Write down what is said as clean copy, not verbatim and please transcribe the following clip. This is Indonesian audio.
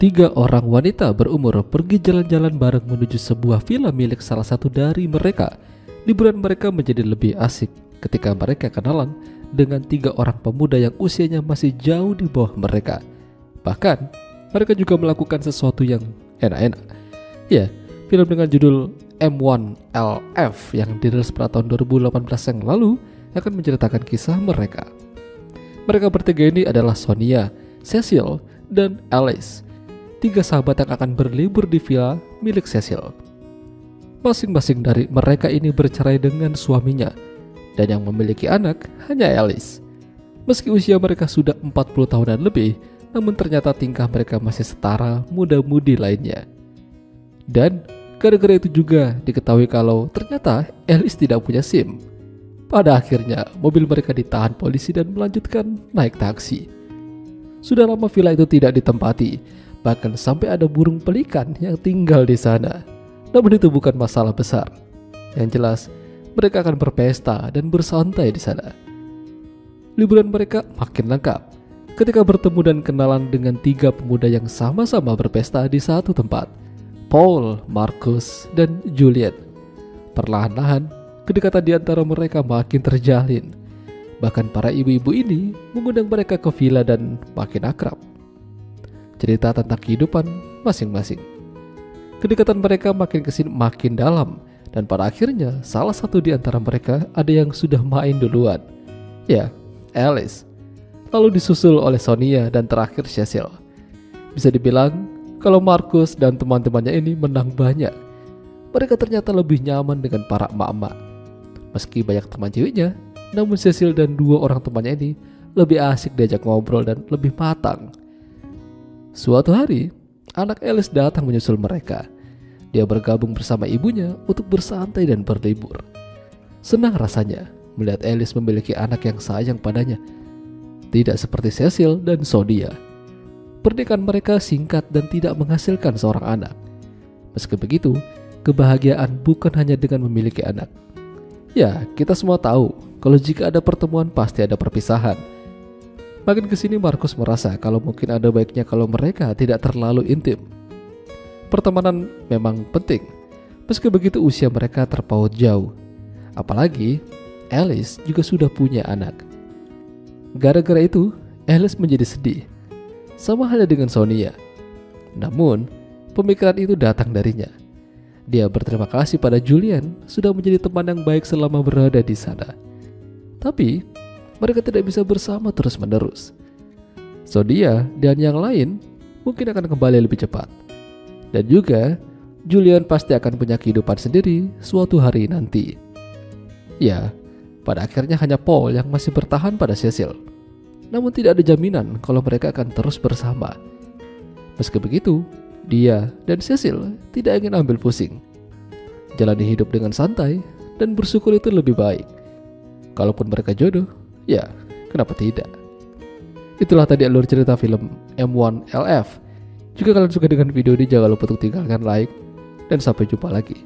Tiga orang wanita berumur pergi jalan-jalan bareng menuju sebuah villa milik salah satu dari mereka. Liburan mereka menjadi lebih asik ketika mereka kenalan dengan tiga orang pemuda yang usianya masih jauh di bawah mereka. Bahkan, mereka juga melakukan sesuatu yang enak-enak. Ya, film dengan judul M1LF yang dirilis pada tahun 2018 yang lalu akan menceritakan kisah mereka. Mereka bertiga ini adalah Sonia, Cecil, dan Alice. Tiga sahabat yang akan berlibur di villa milik Cecil. Masing-masing dari mereka ini bercerai dengan suaminya, dan yang memiliki anak hanya Alice. Meski usia mereka sudah 40 tahunan lebih, namun ternyata tingkah mereka masih setara muda-mudi lainnya. Dan gara-gara itu juga diketahui kalau ternyata Alice tidak punya SIM. Pada akhirnya mobil mereka ditahan polisi dan melanjutkan naik taksi. Sudah lama villa itu tidak ditempati, bahkan sampai ada burung pelikan yang tinggal di sana. Namun itu bukan masalah besar. Yang jelas, mereka akan berpesta dan bersantai di sana. Liburan mereka makin lengkap ketika bertemu dan kenalan dengan tiga pemuda yang sama-sama berpesta di satu tempat. Paul, Marcus, dan Juliet. Perlahan-lahan, kedekatan di antara mereka makin terjalin. Bahkan para ibu-ibu ini mengundang mereka ke villa dan makin akrab. Cerita tentang kehidupan masing-masing. Kedekatan mereka makin kesini makin dalam, dan pada akhirnya salah satu di antara mereka ada yang sudah main duluan. Ya, Alice. Lalu disusul oleh Sonia dan terakhir Cecil. Bisa dibilang kalau Marcus dan teman-temannya ini menang banyak. Mereka ternyata lebih nyaman dengan para emak-emak. Meski banyak teman ceweknya, namun Cecil dan dua orang temannya ini lebih asik diajak ngobrol dan lebih matang. Suatu hari, anak Alice datang menyusul mereka. Dia bergabung bersama ibunya untuk bersantai dan berlibur. Senang rasanya melihat Alice memiliki anak yang sayang padanya. Tidak seperti Cecil dan Sonia. Pernikahan mereka singkat dan tidak menghasilkan seorang anak. Meski begitu, kebahagiaan bukan hanya dengan memiliki anak. Ya, kita semua tahu kalau jika ada pertemuan pasti ada perpisahan. Makin kesini Marcus merasa kalau mungkin ada baiknya kalau mereka tidak terlalu intim. Pertemanan memang penting, meski begitu usia mereka terpaut jauh. Apalagi Alice juga sudah punya anak. Gara-gara itu Alice menjadi sedih, sama halnya dengan Sonia. Namun pemikiran itu datang darinya. Dia berterima kasih pada Julian sudah menjadi teman yang baik selama berada di sana. Tapi mereka tidak bisa bersama terus-menerus. Sonia dan yang lain mungkin akan kembali lebih cepat. Dan juga Julian pasti akan punya kehidupan sendiri suatu hari nanti. Ya, pada akhirnya hanya Paul yang masih bertahan pada Cecil. Namun tidak ada jaminan kalau meraka akan terus bersama. Meski begitu, dia dan Cecil tidak ingin ambil pusing. Jalani hidup dengan santai dan bersyukur itu lebih baik. Kalaupun mereka jodoh, ya kenapa tidak. Itulah tadi alur cerita film M1LF. Jika kalian suka dengan video ini, jangan lupa untuk tinggalkan like. Dan sampai jumpa lagi.